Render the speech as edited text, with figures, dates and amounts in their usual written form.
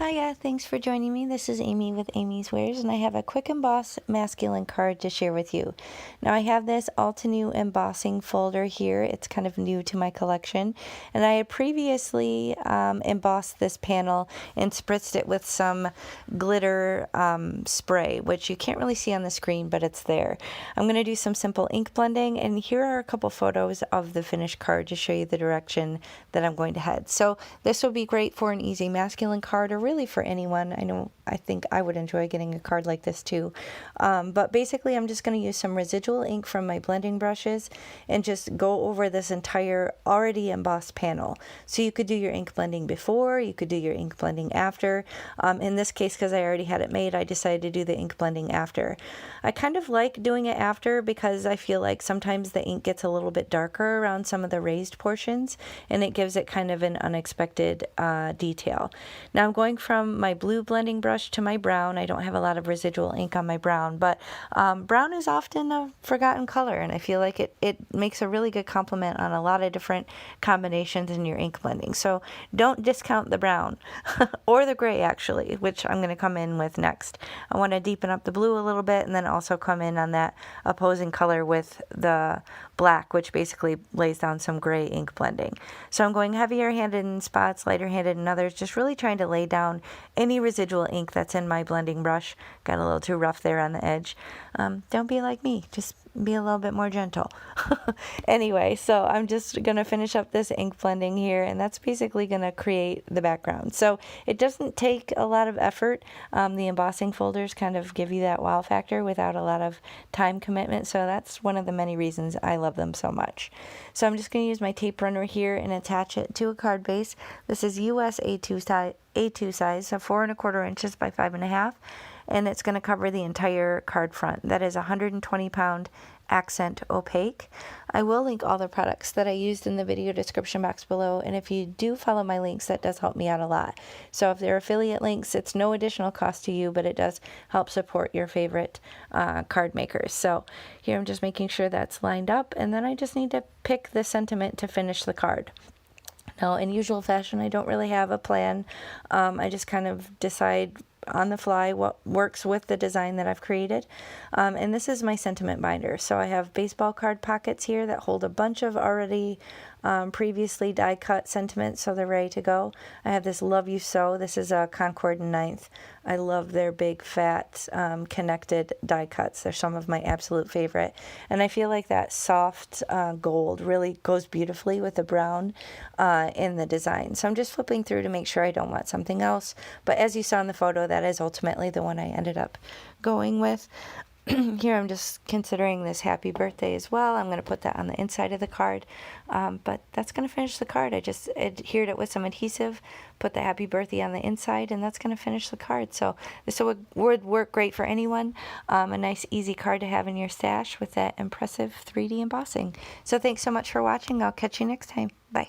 Hiya, thanks for joining me. This is Amy with Amy's Wares, and I have a quick emboss masculine card to share with you. Now, I have this all to new embossing folder here. It's kind of new to my collection, and I had previously embossed this panel and spritzed it with some glitter spray, which you can't really see on the screen, but it's there. I'm going to do some simple ink blending, and here are a couple photos of the finished card to show you the direction that I'm going to head. So this will be great for an easy masculine card, or really for anyone. I think I would enjoy getting a card like this too. But basically I'm just going to use some residual ink from my blending brushes and just go over this entire already embossed panel. So you could do your ink blending before, you could do your ink blending after. In this case, because I already had it made, I decided to do the ink blending after. I kind of like doing it after because I feel like sometimes the ink gets a little bit darker around some of the raised portions, and it gives it kind of an unexpected detail. Now I'm going from my blue blending brush to my brown. I don't have a lot of residual ink on my brown, but brown is often a forgotten color, and I feel like it makes a really good complement on a lot of different combinations in your ink blending. So don't discount the brown or the gray, actually, which I'm going to come in with next. I want to deepen up the blue a little bit and then also come in on that opposing color with the black, which basically lays down some gray ink blending. So I'm going heavier handed in spots, lighter handed in others, just really trying to lay down any residual ink that's in my blending brush. Got a little too rough there on the edge. Don't be like me, just be a little bit more gentle. Anyway, so I'm just going to finish up this ink blending here, and that's basically going to create the background. So it doesn't take a lot of effort. The embossing folders kind of give you that wow factor without a lot of time commitment, so that's one of the many reasons I love them so much. So I'm just going to use my tape runner here and attach it to a card base. This is US A2 size, so 4 1/4 inches by 5 1/2. And it's going to cover the entire card front. That is 120-pound accent opaque. I will link all the products that I used in the video description box below, and if you do follow my links, that does help me out a lot. So if they're affiliate links, it's no additional cost to you, but it does help support your favorite card makers. So here I'm just making sure that's lined up, and then I just need to pick the sentiment to finish the card. Now, in usual fashion, I don't really have a plan. I just kind of decide on the fly what works with the design that I've created. And this is my sentiment binder. So I have baseball card pockets here that hold a bunch of already previously die cut sentiments, so they're ready to go. I have this Love You So. This is a Concord and Ninth. I love their big fat connected die cuts. They're some of my absolute favorite, and I feel like that soft gold really goes beautifully with the brown in the design. So I'm just flipping through to make sure I don't want something else, but as you saw in the photo, that is ultimately the one I ended up going with. Here I'm just considering this happy birthday as well. I'm going to put that on the inside of the card, but that's going to finish the card. I just adhered it with some adhesive, put the happy birthday on the inside, and that's going to finish the card. So this would work great for anyone. A nice easy card to have in your stash with that impressive 3D embossing. So thanks so much for watching. I'll catch you next time. Bye.